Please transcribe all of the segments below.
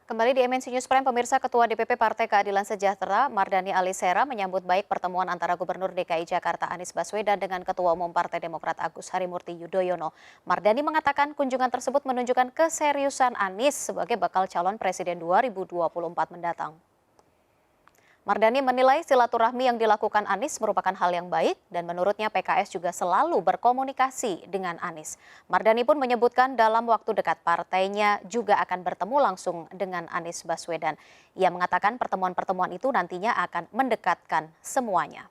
Kembali di MNC News Prime, pemirsa. Ketua DPP Partai Keadilan Sejahtera, Mardhani Alisera, menyambut baik pertemuan antara Gubernur DKI Jakarta Anies Baswedan dengan Ketua Umum Partai Demokrat Agus Harimurti Yudhoyono. Mardhani mengatakan kunjungan tersebut menunjukkan keseriusan Anies sebagai bakal calon Presiden 2024 mendatang. Mardhani menilai silaturahmi yang dilakukan Anies merupakan hal yang baik dan menurutnya PKS juga selalu berkomunikasi dengan Anies. Mardhani pun menyebutkan dalam waktu dekat partainya juga akan bertemu langsung dengan Anies Baswedan. Ia mengatakan pertemuan-pertemuan itu nantinya akan mendekatkan semuanya.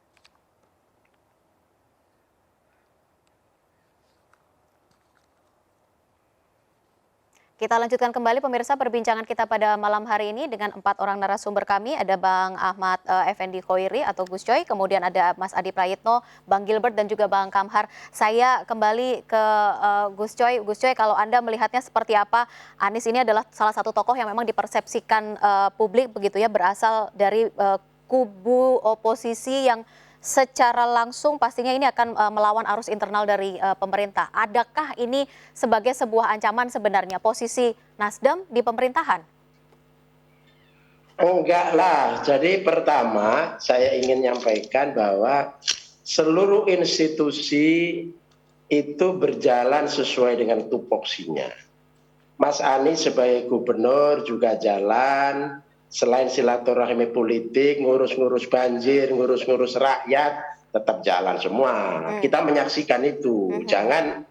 Kita lanjutkan kembali pemirsa perbincangan kita pada malam hari ini dengan 4 orang narasumber kami. Ada Bang Ahmad Effendi Khoiri atau Gus Coy, kemudian ada Mas Adi Prayitno, Bang Gilbert dan juga Bang Kamhar. Saya kembali ke Gus Coy. Gus Coy, kalau Anda melihatnya seperti apa? Anies ini adalah salah satu tokoh yang memang dipersepsikan publik begitu ya, berasal dari kubu oposisi yang secara langsung pastinya ini akan melawan arus internal dari pemerintah. Adakah ini sebagai sebuah ancaman sebenarnya posisi Nasdem di pemerintahan? Enggak lah. Jadi pertama saya ingin menyampaikan bahwa seluruh institusi itu berjalan sesuai dengan tupoksinya. Mas Anies sebagai gubernur juga jalan. Selain silaturahmi politik, ngurus-ngurus banjir, ngurus-ngurus rakyat, tetap jalan semua. Kita menyaksikan itu, jangan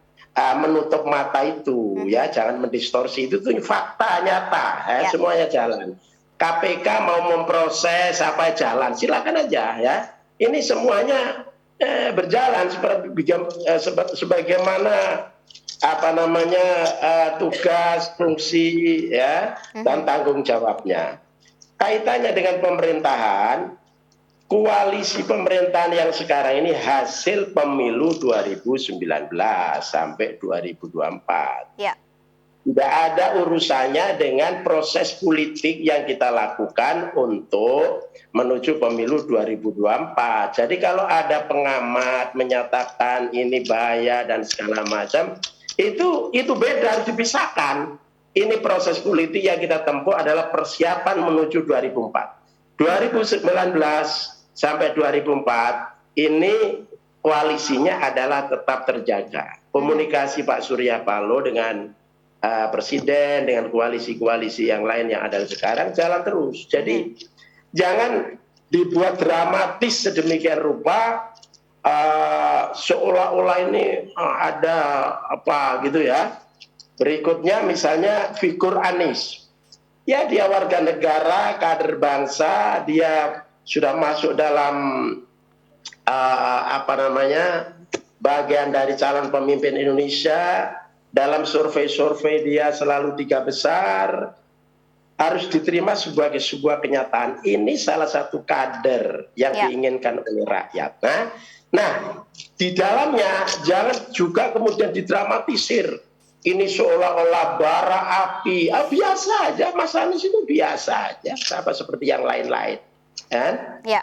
menutup mata itu, ya, jangan mendistorsi itu fakta nyata, ya. Semuanya jalan. KPK mau memproses apa jalan, silakan aja, ya. Ini semuanya berjalan sebagaimana tugas, fungsi, ya, dan tanggung jawabnya. Kaitannya dengan pemerintahan, koalisi pemerintahan yang sekarang ini hasil pemilu 2019 sampai 2024. Ya. Tidak ada urusannya dengan proses politik yang kita lakukan untuk menuju pemilu 2024. Jadi kalau ada pengamat menyatakan ini bahaya dan segala macam, itu beda, harus dipisahkan. Ini proses politik yang kita tempuh adalah persiapan menuju 2004. 2019 sampai 2004 ini koalisinya adalah tetap terjaga. Komunikasi Pak Surya Paloh dengan Presiden, dengan koalisi-koalisi yang lain yang ada sekarang jalan terus. Jadi jangan dibuat dramatis sedemikian rupa seolah-olah ini ada apa gitu ya. Berikutnya misalnya figur Anies. Ya, dia warga negara, kader bangsa, dia sudah masuk dalam bagian dari calon pemimpin Indonesia. Dalam survei-survei dia selalu 3 besar. Harus diterima sebagai sebuah kenyataan. Ini salah satu kader yang diinginkan oleh rakyat. Nah, di dalamnya jangan juga kemudian didramatisir. Ini seolah-olah bara api, biasa aja, Mas Anies itu biasa aja, sama seperti yang lain-lain. Kan? Ya.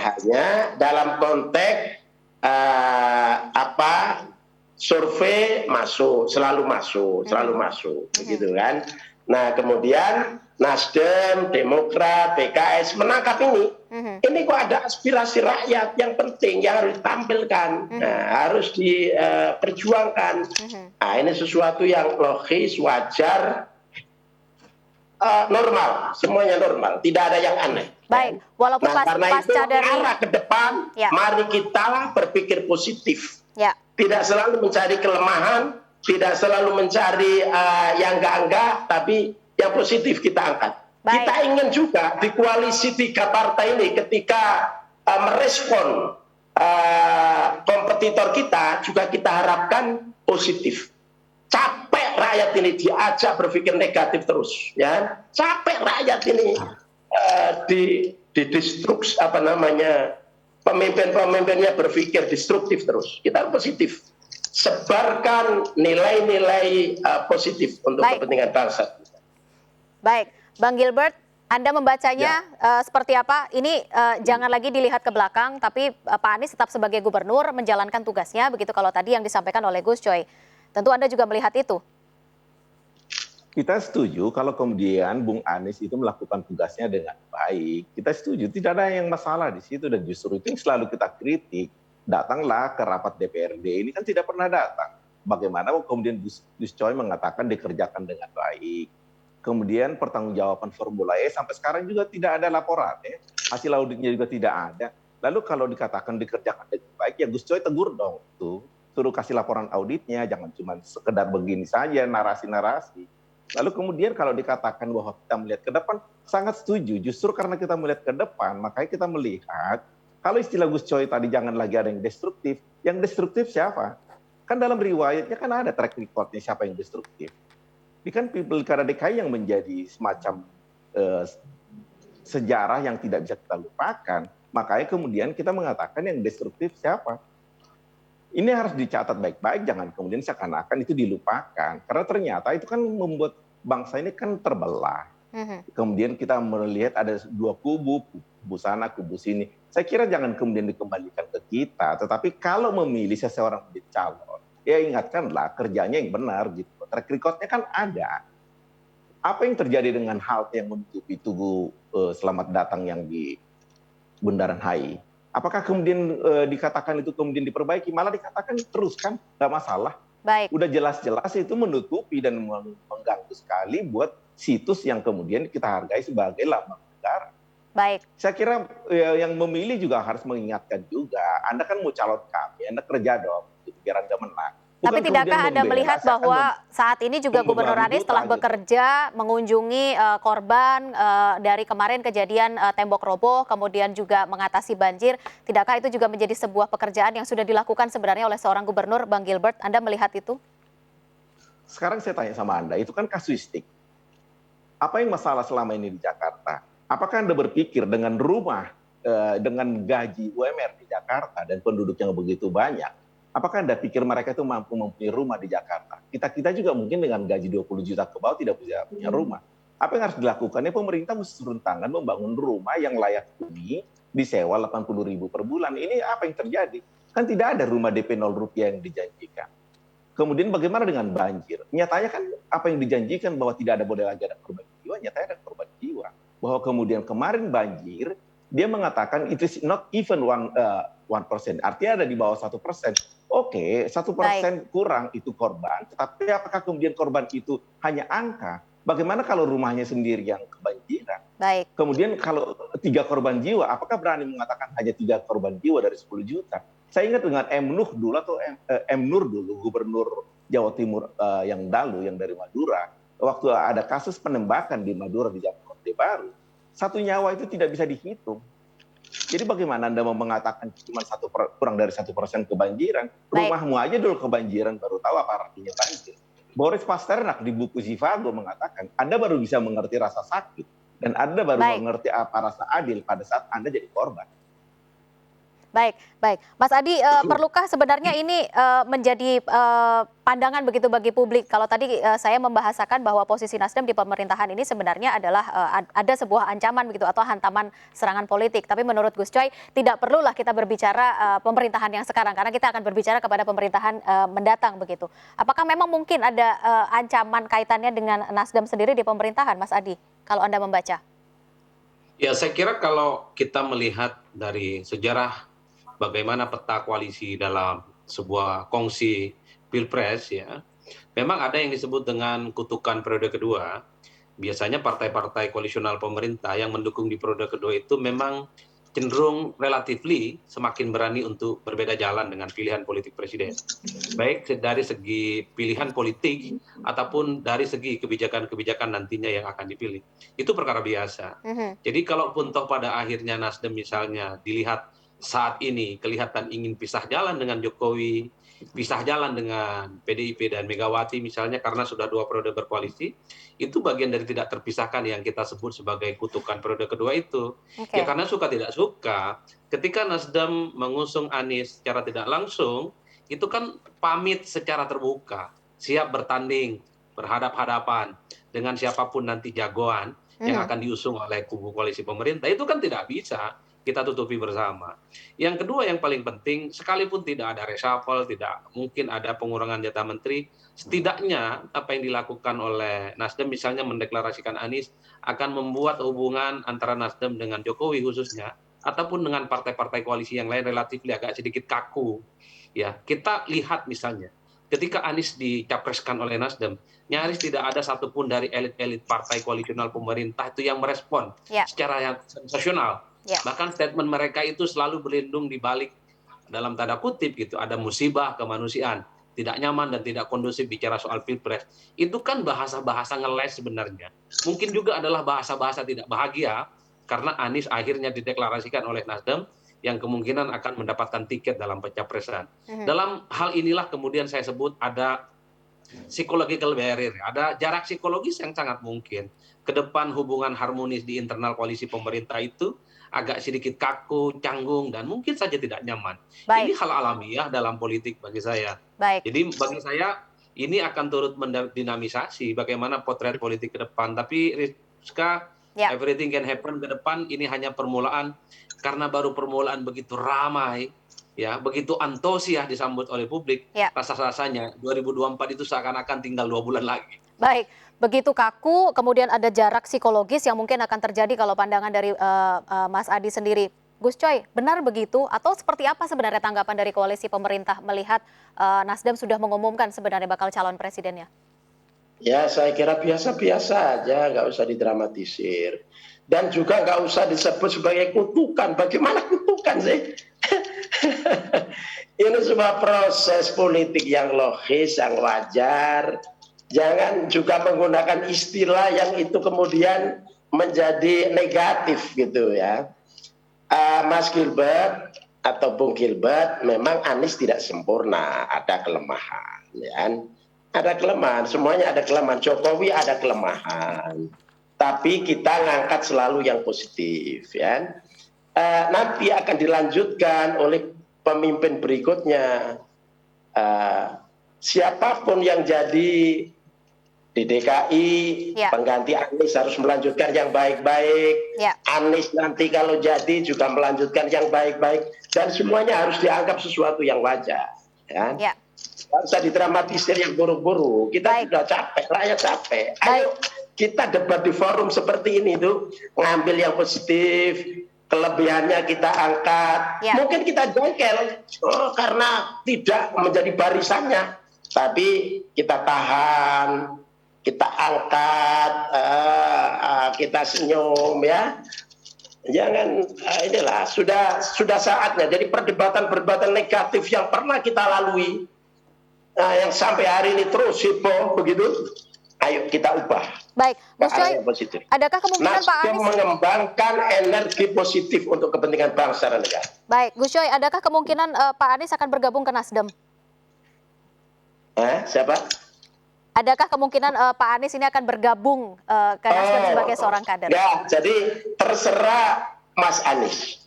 Hanya dalam konteks survei masuk, selalu masuk, begitu kan? Nah, kemudian Nasdem, Demokrat, PKS menangkap ini. Ini kok ada aspirasi rakyat yang penting yang harus ditampilkan, harus diperjuangkan. Nah, ini sesuatu yang logis, wajar, normal, semuanya normal, tidak ada yang aneh. Baik, walaupun karena itu dari arah ke depan, mari kita berpikir positif. Ya. Tidak selalu mencari kelemahan, tidak selalu mencari yang enggak, tapi yang positif kita angkat. Baik. Kita ingin juga di koalisi 3 partai ini ketika merespon kompetitor kita, juga kita harapkan positif. Capek rakyat ini diajak berpikir negatif terus, ya. Capek rakyat ini didestruksi pemimpin-pemimpinnya berpikir destruktif terus. Kita positif. Sebarkan nilai-nilai positif untuk kepentingan bangsa. Baik, Bang Gilbert, Anda membacanya seperti apa? Ini jangan lagi dilihat ke belakang, tapi Pak Anies tetap sebagai gubernur menjalankan tugasnya, begitu kalau tadi yang disampaikan oleh Gus Coy. Tentu Anda juga melihat itu. Kita setuju kalau kemudian Bung Anies itu melakukan tugasnya dengan baik. Kita setuju, tidak ada yang masalah di situ dan justru itu yang selalu kita kritik. Datanglah ke rapat DPRD, ini kan tidak pernah datang. Bagaimana kemudian Gus Coy mengatakan dikerjakan dengan baik. Kemudian pertanggungjawaban Formula E sampai sekarang juga tidak ada laporan, ya. Hasil auditnya juga tidak ada. Lalu kalau dikatakan dikerjakan dengan baik, ya Gus Coy tegur dong tuh. Suruh kasih laporan auditnya, jangan cuma sekedar begini saja narasi-narasi. Lalu kemudian kalau dikatakan bahwa kita melihat ke depan, sangat setuju. Justru karena kita melihat ke depan, makanya kita melihat, kalau istilah Gus Coy tadi jangan lagi ada yang destruktif siapa? Kan dalam riwayatnya kan ada track recordnya siapa yang destruktif. Ini kan Pilkada DKI yang menjadi semacam sejarah yang tidak bisa kita lupakan. Makanya kemudian kita mengatakan yang destruktif siapa? Ini harus dicatat baik-baik, jangan kemudian seakan-akan itu dilupakan. Karena ternyata itu kan membuat bangsa ini kan terbelah. Kemudian kita melihat ada dua kubu sana, kubu sini. Saya kira jangan kemudian dikembalikan ke kita, tetapi kalau memilih seseorang menjadi calon, ya ingatkanlah kerjanya yang benar gitu. Track record-nya kan ada. Apa yang terjadi dengan halte yang menutupi Tugu Selamat Datang yang di Bundaran HI? Apakah kemudian dikatakan itu kemudian diperbaiki? Malah dikatakan teruskan, nggak masalah. Baik. Udah jelas-jelas itu menutupi dan mengganggu sekali buat situs yang kemudian kita hargai sebagai lambang negara. Baik. Saya kira yang memilih juga harus mengingatkan juga, Anda kan mau calon kami, Anda kerja dong, biar Anda menang. Tapi tidakkah Anda melihat bahwa saat ini juga Gubernur Anies telah bekerja mengunjungi korban dari kemarin kejadian tembok roboh, kemudian juga mengatasi banjir. Tidakkah itu juga menjadi sebuah pekerjaan yang sudah dilakukan sebenarnya oleh seorang gubernur, Bang Gilbert? Anda melihat itu? Sekarang saya tanya sama Anda, itu kan kasuistik. Apa yang masalah selama ini di Jakarta? Apakah Anda berpikir dengan rumah, dengan gaji UMR di Jakarta dan penduduk yang begitu banyak, apakah Anda pikir mereka itu mampu mempunyai rumah di Jakarta? Kita juga mungkin dengan gaji 20 juta ke bawah tidak bisa punya rumah. Apa yang harus dilakukan? Pemerintah mesti turun tangan membangun rumah yang layak huni, disewa 80.000 per bulan. Ini apa yang terjadi? Kan tidak ada rumah DP 0 rupiah yang dijanjikan. Kemudian bagaimana dengan banjir? Nyatanya kan apa yang dijanjikan bahwa tidak ada boleh lagi ada korban jiwa, nyatanya ada korban jiwa. Bahwa kemudian kemarin banjir, dia mengatakan it is not even 1%, artinya ada di bawah 1%. Oke, 1% kurang itu korban, tetapi apakah kemudian korban itu hanya angka? Bagaimana kalau rumahnya sendiri yang kebanjiran? Baik. Kemudian kalau 3 korban jiwa, apakah berani mengatakan hanya 3 korban jiwa dari 10 juta? Saya ingat dengan M. Nur dulu, Gubernur Jawa Timur yang dari Madura, waktu ada kasus penembakan di Madura di Zaman Orde Baru, 1 nyawa itu tidak bisa dihitung. Jadi bagaimana Anda mau mengatakan cuma kurang dari 1% kebanjiran? Rumahmu aja dulu kebanjiran, baru tahu apa artinya banjir. Boris Pasternak di buku Zivago mengatakan, Anda baru bisa mengerti rasa sakit, dan Anda baru mengerti apa rasa adil pada saat Anda jadi korban. Baik, baik. Mas Adi, perlukah sebenarnya ini menjadi pandangan begitu bagi publik? Kalau tadi saya membahasakan bahwa posisi Nasdem di pemerintahan ini sebenarnya adalah ada sebuah ancaman begitu atau hantaman serangan politik. Tapi menurut Gus Coy tidak perlulah kita berbicara pemerintahan yang sekarang karena kita akan berbicara kepada pemerintahan mendatang begitu. Apakah memang mungkin ada ancaman kaitannya dengan Nasdem sendiri di pemerintahan, Mas Adi? Kalau Anda membaca? Ya, saya kira kalau kita melihat dari sejarah bagaimana peta koalisi dalam sebuah kongsi pilpres, ya, memang ada yang disebut dengan kutukan periode kedua. Biasanya partai-partai koalisional pemerintah yang mendukung di periode kedua itu memang cenderung relatifly semakin berani untuk berbeda jalan dengan pilihan politik presiden. Baik dari segi pilihan politik ataupun dari segi kebijakan-kebijakan nantinya yang akan dipilih. Itu perkara biasa. Jadi kalaupun toh pada akhirnya Nasdem misalnya dilihat saat ini kelihatan ingin pisah jalan dengan Jokowi, pisah jalan dengan PDIP dan Megawati misalnya karena sudah 2 periode berkoalisi, itu bagian dari tidak terpisahkan yang kita sebut sebagai kutukan periode kedua itu. Ya karena suka tidak suka, ketika Nasdem mengusung Anies secara tidak langsung, itu kan pamit secara terbuka, siap bertanding, berhadap-hadapan dengan siapapun nanti jagoan yang akan diusung oleh kubu koalisi pemerintah, itu kan tidak bisa. kita tutupi bersama. Yang kedua yang paling penting, sekalipun tidak ada reshuffle, tidak mungkin ada pengurangan jatah menteri, setidaknya apa yang dilakukan oleh Nasdem misalnya mendeklarasikan Anies akan membuat hubungan antara Nasdem dengan Jokowi khususnya ataupun dengan partai-partai koalisi yang lain relatif agak sedikit kaku. Ya, kita lihat misalnya ketika Anies dicapreskan oleh Nasdem, nyaris tidak ada satupun dari elit-elit partai koalisional pemerintah itu yang merespon secara yang sensasional. Bahkan statement mereka itu selalu berlindung di balik dalam tanda kutip gitu, ada musibah kemanusiaan, tidak nyaman dan tidak kondusif bicara soal pilpres. Itu kan bahasa-bahasa ngeles sebenarnya. Mungkin juga adalah bahasa-bahasa tidak bahagia karena Anies akhirnya dideklarasikan oleh Nasdem yang kemungkinan akan mendapatkan tiket dalam pencapresan. Dalam hal inilah kemudian saya sebut ada psychological barrier, ada jarak psikologis yang sangat mungkin. Ke depan hubungan harmonis di internal koalisi pemerintah itu agak sedikit kaku, canggung, dan mungkin saja tidak nyaman. Ini hal alamiah dalam politik bagi saya. Jadi bagi saya ini akan turut mendinamisasi bagaimana potret politik ke depan. Tapi Rizka, everything can happen ke depan, ini hanya permulaan. Karena baru permulaan begitu ramai, ya begitu antusias disambut oleh publik, rasa-rasanya 2024 itu seakan-akan tinggal 2 bulan lagi. Baik, begitu kaku, kemudian ada jarak psikologis yang mungkin akan terjadi kalau pandangan dari Mas Adi sendiri. Gus Coy, benar begitu atau seperti apa sebenarnya tanggapan dari koalisi pemerintah melihat Nasdem sudah mengumumkan sebenarnya bakal calon presidennya? Ya, saya kira biasa-biasa aja, nggak usah didramatisir. Dan juga nggak usah disebut sebagai kutukan. Bagaimana kutukan sih? Ini sebuah proses politik yang logis, yang wajar. Jangan juga menggunakan istilah yang itu kemudian menjadi negatif gitu ya. Mas Gilbert atau Bung Gilbert, memang Anies tidak sempurna, ada kelemahan. Ya. Ada kelemahan, semuanya ada kelemahan. Jokowi ada kelemahan. Tapi kita ngangkat selalu yang positif. Ya. Nanti akan dilanjutkan oleh pemimpin berikutnya. Siapapun yang jadi di DKI, pengganti Anies harus melanjutkan yang baik-baik. Anies nanti kalau jadi juga melanjutkan yang baik-baik. Dan semuanya harus dianggap sesuatu yang wajar. Ya. Tidak usah didramatisir yang buruk-buruk. Kita sudah capek, rakyat capek. Ayo kita debat di forum seperti ini tuh, ngambil yang positif, kelebihannya kita angkat. Mungkin kita jengkel karena tidak menjadi barisannya, tapi kita tahan, kita angkat, kita senyum ya. Jangan inilah sudah saatnya. Jadi perdebatan negatif yang pernah kita lalui, yang sampai hari ini terus heboh begitu, ayo kita ubah. Baik, Gus Coy, adakah kemungkinan Pak Anies mengembangkan energi positif untuk kepentingan bangsa dan negara? Baik, Gus Coy, adakah kemungkinan Pak Anies akan bergabung ke Nasdem? Siapa? Adakah kemungkinan Pak Anies ini akan bergabung ke Nasdem sebagai seorang kader? Ya, jadi terserah Mas Anies.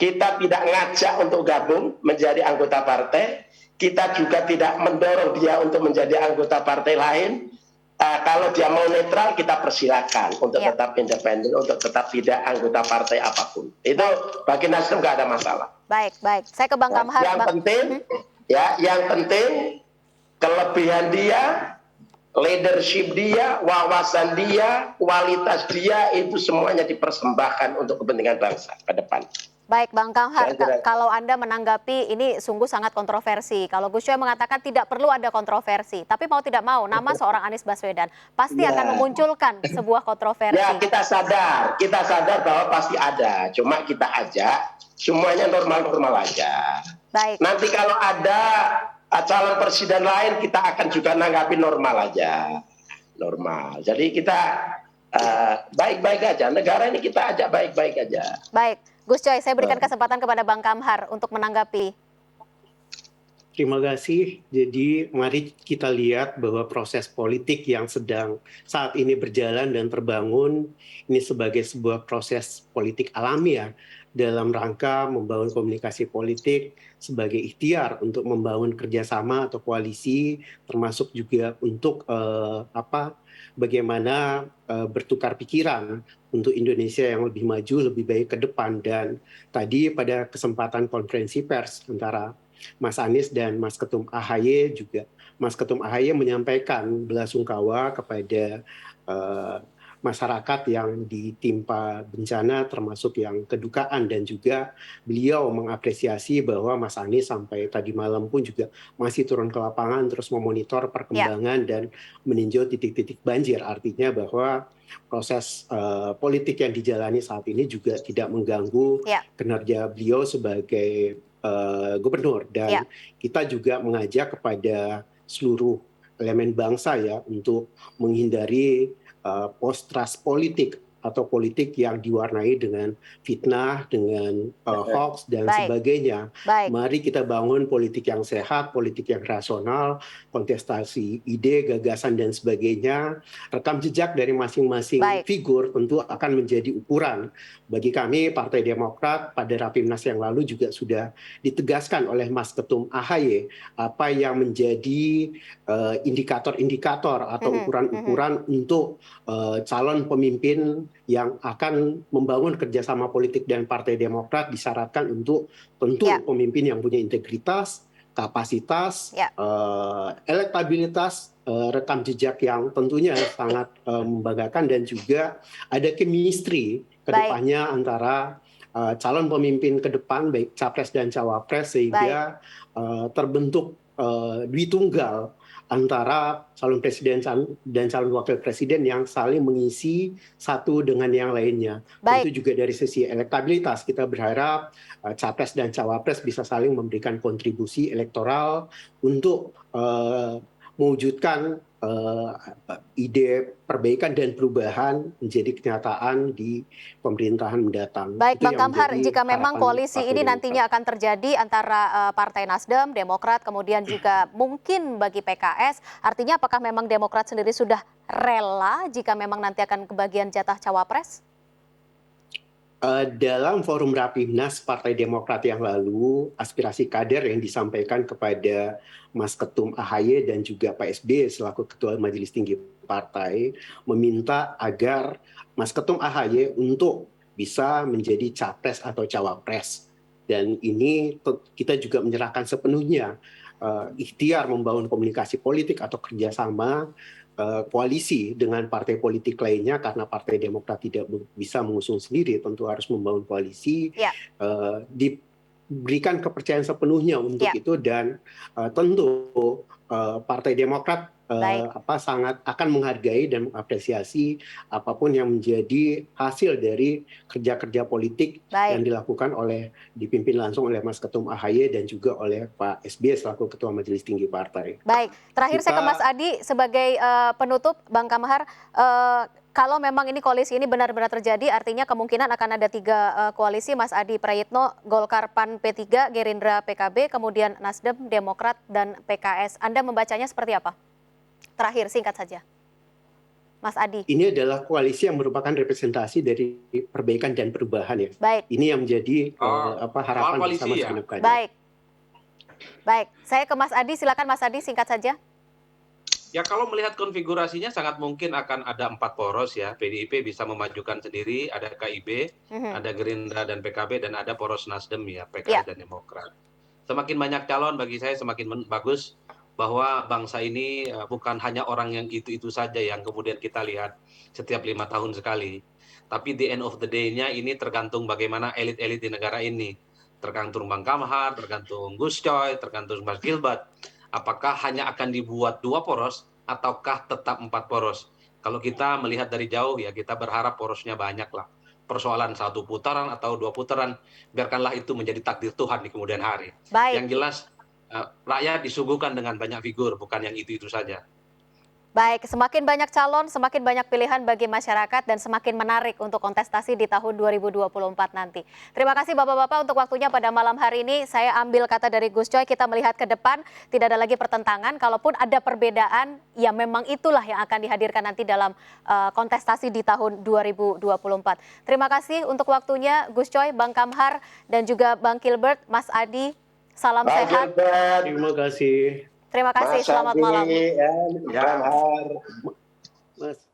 Kita tidak ngajak untuk gabung menjadi anggota partai. Kita juga tidak mendorong dia untuk menjadi anggota partai lain. Kalau dia mau netral, kita persilakan untuk tetap independen, untuk tetap tidak anggota partai apapun. Itu bagi Nasdem nggak ada masalah. Baik. Saya ke Bang Kamhar. Yang penting kelebihan dia, leadership dia, wawasan dia, kualitas dia, itu semuanya dipersembahkan untuk kepentingan bangsa ke depan. Baik, Bang Kamhar, kalau Anda menanggapi ini sungguh sangat kontroversi. Kalau Gus Coy mengatakan tidak perlu ada kontroversi, tapi mau tidak mau nama seorang Anies Baswedan pasti akan memunculkan sebuah kontroversi. Ya, kita sadar bahwa pasti ada. Cuma kita ajak semuanya normal-normal aja. Baik. Nanti kalau ada calon presiden lain, kita akan juga nanggapi normal aja. Normal. Jadi kita baik-baik aja. Negara ini kita ajak baik-baik aja. Baik. Gus Coy, saya berikan kesempatan kepada Bang Kamhar untuk menanggapi. Terima kasih. Jadi mari kita lihat bahwa proses politik yang sedang saat ini berjalan dan terbangun ini sebagai sebuah proses politik alami ya. dalam rangka membangun komunikasi politik sebagai ikhtiar untuk membangun kerjasama atau koalisi, termasuk juga untuk bagaimana bertukar pikiran untuk Indonesia yang lebih maju, lebih baik ke depan. Dan tadi pada kesempatan konferensi pers antara Mas Anies dan Mas Ketum AHY juga, Mas Ketum AHY menyampaikan belasungkawa kepada masyarakat yang ditimpa bencana, termasuk yang kedukaan, dan juga beliau mengapresiasi bahwa Mas Anies sampai tadi malam pun juga masih turun ke lapangan terus memonitor perkembangan dan meninjau titik-titik banjir. Artinya bahwa proses politik yang dijalani saat ini juga tidak mengganggu kinerja beliau sebagai gubernur. Dan kita juga mengajak kepada seluruh elemen bangsa ya untuk menghindari post-trust politik atau politik yang diwarnai dengan fitnah, dengan hoax dan sebagainya. Mari kita bangun politik yang sehat, politik yang rasional, kontestasi ide, gagasan dan sebagainya. Rekam jejak dari masing-masing figur tentu akan menjadi ukuran. Bagi kami Partai Demokrat pada Rapimnas yang lalu juga sudah ditegaskan oleh Mas Ketum AHY apa yang menjadi indikator-indikator atau ukuran-ukuran untuk calon pemimpin yang akan membangun kerjasama politik dan Partai Demokrat disyaratkan untuk tentu pemimpin yang punya integritas, kapasitas, elektabilitas, rekam jejak yang tentunya sangat membanggakan, dan juga ada chemistry ke depannya antara calon pemimpin ke depan baik capres dan cawapres, sehingga terbentuk Dwitunggal antara calon presiden dan calon wakil presiden yang saling mengisi satu dengan yang lainnya. Tentu juga dari sisi elektabilitas kita berharap capres dan cawapres bisa saling memberikan kontribusi elektoral untuk mewujudkan ide perbaikan dan perubahan menjadi kenyataan di pemerintahan mendatang. Baik, Bang Kamhar, jika memang koalisi ini nantinya akan terjadi antara Partai Nasdem, Demokrat, kemudian juga mungkin bagi PKS, artinya apakah memang Demokrat sendiri sudah rela jika memang nanti akan kebagian jatah cawapres? Dalam forum Rapimnas Partai Demokrat yang lalu, aspirasi kader yang disampaikan kepada Mas Ketum AHY dan juga Pak SBY selaku Ketua Majelis Tinggi Partai meminta agar Mas Ketum AHY untuk bisa menjadi capres atau cawapres. Dan ini kita juga menyerahkan sepenuhnya ikhtiar membangun komunikasi politik atau kerjasama koalisi dengan partai politik lainnya, karena Partai Demokrat tidak bisa mengusung sendiri, tentu harus membangun koalisi, diberikan kepercayaan sepenuhnya untuk itu, dan tentu Partai Demokrat sangat akan menghargai dan mengapresiasi apapun yang menjadi hasil dari kerja-kerja politik yang dilakukan dipimpin langsung oleh Mas Ketum AHY dan juga oleh Pak SBY selaku Ketua Majelis Tinggi Partai. Baik, terakhir saya ke Mas Adi sebagai penutup, Bang Kamhar, kalau memang ini koalisi ini benar-benar terjadi, artinya kemungkinan akan ada 3 koalisi, Mas Adi Prayitno, Golkar, PAN, P3, Gerindra, PKB, kemudian Nasdem, Demokrat, dan PKS. Anda membacanya seperti apa? Terakhir, singkat saja. Mas Adi. Ini adalah koalisi yang merupakan representasi dari perbaikan dan perubahan ya. Ini yang menjadi harapan bersama segenap kader. Baik, saya ke Mas Adi, silakan Mas Adi singkat saja. Ya, kalau melihat konfigurasinya sangat mungkin akan ada 4 poros ya. PDIP bisa memajukan sendiri, ada KIB, ada Gerindra dan PKB, dan ada poros Nasdem ya, PKS dan Demokrat. Semakin banyak calon bagi saya semakin bagus, bahwa bangsa ini bukan hanya orang yang itu-itu saja yang kemudian kita lihat setiap 5 tahun sekali. Tapi the end of the day-nya ini tergantung bagaimana elit-elit di negara ini. Tergantung Bang Kamhar, tergantung Gus Coy, tergantung Mas Gilbert. Apakah hanya akan dibuat 2 poros ataukah tetap 4 poros? Kalau kita melihat dari jauh ya kita berharap porosnya banyak lah. Persoalan 1 putaran atau 2 putaran, biarkanlah itu menjadi takdir Tuhan di kemudian hari. Yang jelas rakyat disuguhkan dengan banyak figur, bukan yang itu-itu saja. Baik, semakin banyak calon, semakin banyak pilihan bagi masyarakat dan semakin menarik untuk kontestasi di tahun 2024 nanti. Terima kasih Bapak-Bapak untuk waktunya pada malam hari ini. Saya ambil kata dari Gus Coy, kita melihat ke depan, tidak ada lagi pertentangan. Kalaupun ada perbedaan, ya memang itulah yang akan dihadirkan nanti dalam kontestasi di tahun 2024. Terima kasih untuk waktunya Gus Coy, Bang Kamhar, dan juga Bang Gilbert, Mas Adi. Salam Bang sehat. Gilbert, Terima kasih. Terima kasih, Mas selamat Adi, malam. Bang Kamhar. Mas.